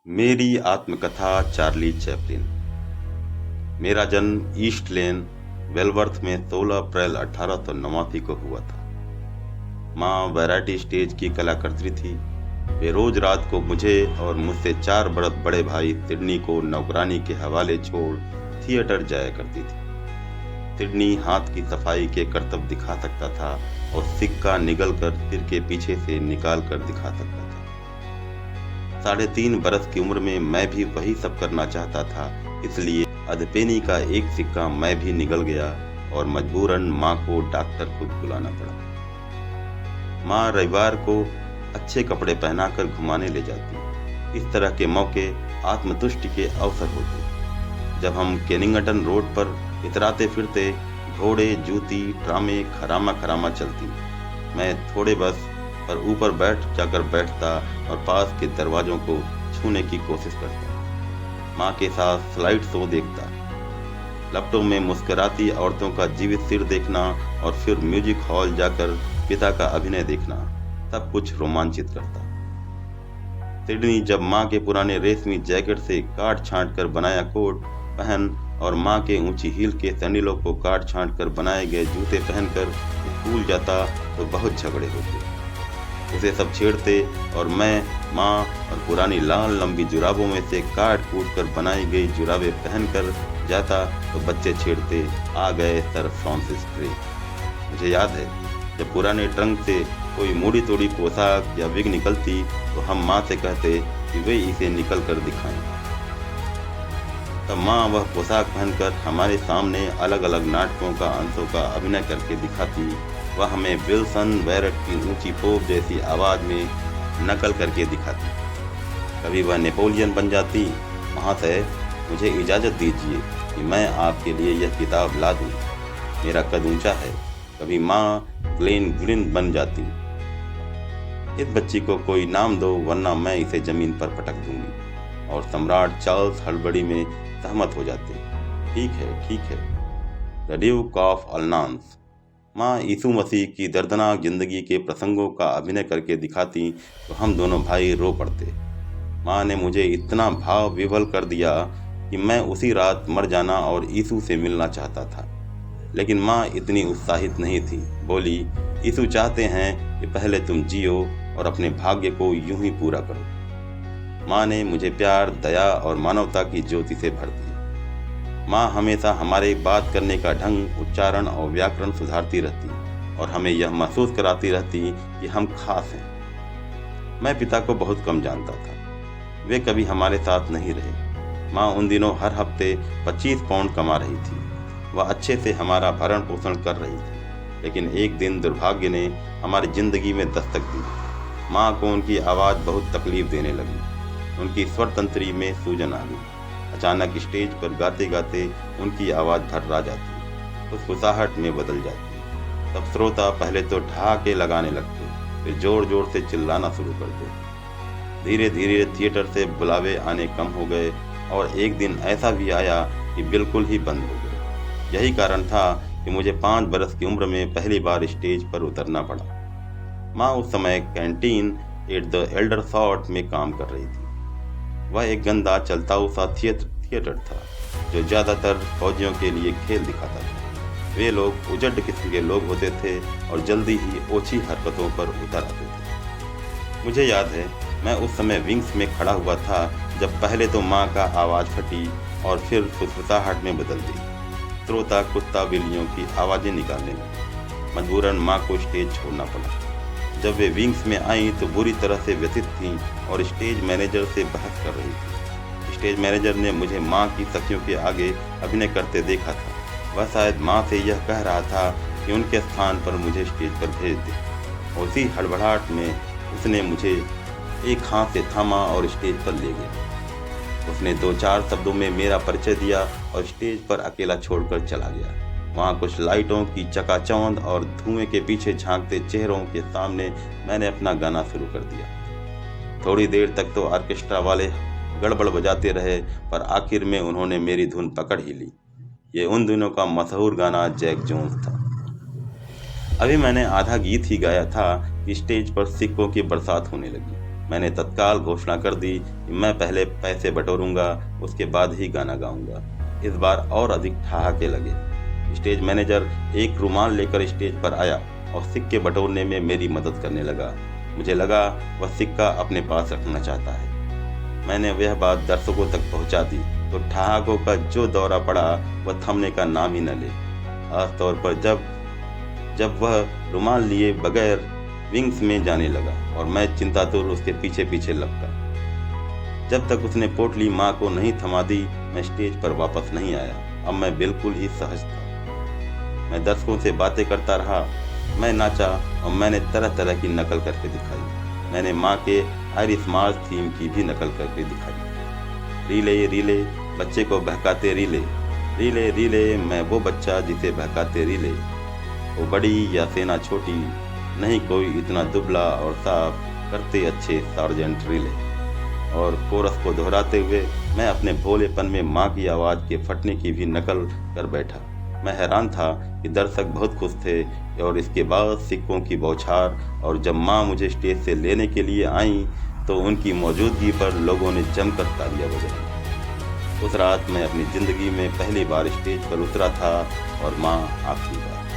मेरी आत्मकथा Charlie Chaplin. मेरा जन्म ईस्ट लेन, वेलवर्थ में 16 अप्रैल 1889 को हुआ था। माँ वैरायटी स्टेज की कलाकृति थी। वे रोज रात को मुझे और मुझसे 4 बड़े भाई सिडनी को नौकरानी के हवाले छोड़ थिएटर जाया करती थी। सिडनी हाथ की सफाई के करतब दिखा सकता था और सिक्का निगल कर सिर के पीछे से निकाल कर दिखा सकता था। 3.5 बरस की उम्र में मैं भी वही सब करना चाहता था, इसलिए अधपेनी का एक सिक्का मैं भी निगल गया और मजबूरन माँ को डॉक्टर खुद बुलाना पड़ा। माँ रविवार को अच्छे कपड़े पहनाकर घुमाने ले जाती। इस तरह के मौके आत्मतुष्टि के अवसर होते। जब हम केनिंगटन रोड पर इतराते फिरते, घोड़े, जूती, ट्रामे खरामा खरामा चलती। मैं थोड़े बस पर ऊपर जाकर बैठता और पास के दरवाजों को छूने की कोशिश करता। माँ के साथ स्लाइड शो देखता। लैपटॉप में मुस्कुराती औरतों का जीवित सिर देखना और फिर म्यूजिक हॉल जाकर पिता का अभिनय देखना सब कुछ रोमांचित करता। सिडनी जब माँ के पुराने रेशमी जैकेट से काट छांट कर बनाया कोट पहन और माँ के ऊंची हील के सैंडलों को काट छांट कर बनाए गए जूते पहनकर स्कूल जाता तो बहुत झगड़े होते। उसे सब छेड़ते और मैं माँ और पुरानी लाल लंबी जुराबों में से काट कूट कर बनाई गई जुराबें पहनकर जाता तो बच्चे छेड़ते, आ गए सर फ्रांसिस ड्रे। मुझे याद है जब पुराने ट्रंक से कोई मुड़ी तोड़ी पोशाक या विग निकलती तो हम माँ से कहते कि वे इसे निकल कर दिखाएं। तब माँ वह पोशाक पहनकर हमारे सामने अलग अलग नाटकों का अंशों का अभिनय करके दिखाती। वह हमें विल्सन बैरट की ऊंची पोप जैसी आवाज में नकल करके दिखाती। कभी वह नेपोलियन बन जाती, महाशय मुझे इजाज़त दीजिए कि मैं आपके लिए यह किताब ला दूं, मेरा कद ऊंचा है। कभी माँ ग्लेन ग्लिन बन जाती, इस बच्ची को कोई नाम दो वरना मैं इसे जमीन पर पटक दूंगी। और सम्राट चार्ल्स हड़बड़ी में सहमत हो जाते, ठीक है। द ड्यूक ऑफ अल्नांस। माँ यीशु मसीह की दर्दनाक जिंदगी के प्रसंगों का अभिनय करके दिखाती तो हम दोनों भाई रो पड़ते। माँ ने मुझे इतना भाव विवल कर दिया कि मैं उसी रात मर जाना और यीशु से मिलना चाहता था। लेकिन माँ इतनी उत्साहित नहीं थी। बोली, यीशु चाहते हैं कि पहले तुम जियो और अपने भाग्य को यूं ही पूरा करो। माँ ने मुझे प्यार, दया और मानवता की ज्योति से भर दिया। माँ हमेशा हमारे बात करने का ढंग, उच्चारण और व्याकरण सुधारती रहती और हमें यह महसूस कराती रहती कि हम खास हैं। मैं पिता को बहुत कम जानता था, वे कभी हमारे साथ नहीं रहे। माँ उन दिनों हर हफ्ते 25 पाउंड कमा रही थी। वह अच्छे से हमारा भरण पोषण कर रही थी। लेकिन एक दिन दुर्भाग्य ने हमारी जिंदगी में दस्तक दी। माँ को उनकी आवाज़ बहुत तकलीफ देने लगी। उनकी स्वर तंत्री में सूजन आ गई। अचानक स्टेज पर गाते गाते उनकी आवाज़ भर्रा जाती, फुसफुसाहट में बदल जाती। तब श्रोता पहले तो ठहाके लगाने लगते, फिर जोर जोर से चिल्लाना शुरू करते। धीरे धीरे थिएटर से बुलावे आने कम हो गए और एक दिन ऐसा भी आया कि बिल्कुल ही बंद हो गए। यही कारण था कि मुझे 5 बरस की उम्र में पहली बार स्टेज पर उतरना पड़ा। माँ उस समय canteen at the Elder sort में काम कर रही थी। वह एक गंदा चलता हुआ थिएटर था जो ज़्यादातर फौजियों के लिए खेल दिखाता था। वे लोग उजड़ किस्म के लोग होते थे और जल्दी ही ओछी हरकतों पर उतर आते थे। मुझे याद है मैं उस समय विंग्स में खड़ा हुआ था जब पहले तो माँ का आवाज़ फटी और फिर फुसफुसाहट में बदल गई। श्रोता कुत्ता बिल्लियों की आवाज़ें निकालने लगे। मजबूरन माँ को स्टेज छोड़ना पड़ा। जब वे विंग्स में आईं तो बुरी तरह से व्यथित थीं और स्टेज मैनेजर से बहस कर रही थी। स्टेज मैनेजर ने मुझे माँ की सखियों के आगे अभिनय करते देखा था। वह शायद माँ से यह कह रहा था कि उनके स्थान पर मुझे स्टेज पर भेज दे। और उसी हड़बड़ाहट में उसने मुझे एक हाथ से थामा और स्टेज पर ले गया। उसने 2-4 शब्दों में मेरा परिचय दिया और स्टेज पर अकेला छोड़कर चला गया। वहाँ कुछ लाइटों की चकाचौंध और धुएं के पीछे झांकते चेहरों के सामने मैंने अपना गाना शुरू कर दिया। थोड़ी देर तक तो ऑर्केस्ट्रा वाले गड़बड़ बजाते रहे, पर आखिर में उन्होंने मेरी धुन पकड़ ही ली। ये उन दिनों का मशहूर गाना जैक जोन्स था। अभी मैंने आधा गीत ही गाया था कि स्टेज पर सिक्कों की बरसात होने लगी। मैंने तत्काल घोषणा कर दी कि मैं पहले पैसे बटोरूंगा, उसके बाद ही गाना गाऊंगा। इस बार और अधिक ठहाके लगे। स्टेज मैनेजर एक रुमाल लेकर स्टेज पर आया और सिक्के बटोरने में मेरी मदद करने लगा। मुझे लगा वह सिक्का अपने पास रखना चाहता है। मैंने वह बात दर्शकों तक पहुंचा दी तो ठहाकों का जो दौरा पड़ा वह थमने का नाम ही न ले। खास तौर पर जब वह रुमाल लिए बगैर विंग्स में जाने लगा और मैं चिंतातुर उसके पीछे पीछे लपका। जब तक उसने पोटली माँ को नहीं थमा दी, मैं स्टेज पर वापस नहीं आया। अब मैं बिल्कुल ही सहज था। मैं दर्शकों से बातें करता रहा। मैं नाचा और मैंने तरह तरह की नकल करके दिखाई। मैंने माँ के आयरिश मार्च थीम की भी नकल करके दिखाई। रीले रीले, बच्चे को बहकाते रीले, रीले रीले, मैं वो बच्चा जिसे बहकाते रीले। वो बड़ी या सेना छोटी, नहीं कोई इतना दुबला और साफ, करते अच्छे सार्जेंट रीले। और कोरस को दोहराते हुए मैं अपने भोलेपन में माँ की आवाज़ के फटने की भी नकल कर बैठा। मैं हैरान था कि दर्शक बहुत खुश थे। और इसके बाद सिक्कों की बौछार, और जब माँ मुझे स्टेज से लेने के लिए आई तो उनकी मौजूदगी पर लोगों ने जमकर तालियां बजाई। उस रात मैं अपनी ज़िंदगी में पहली बार स्टेज पर उतरा था और माँ आखिरी बार।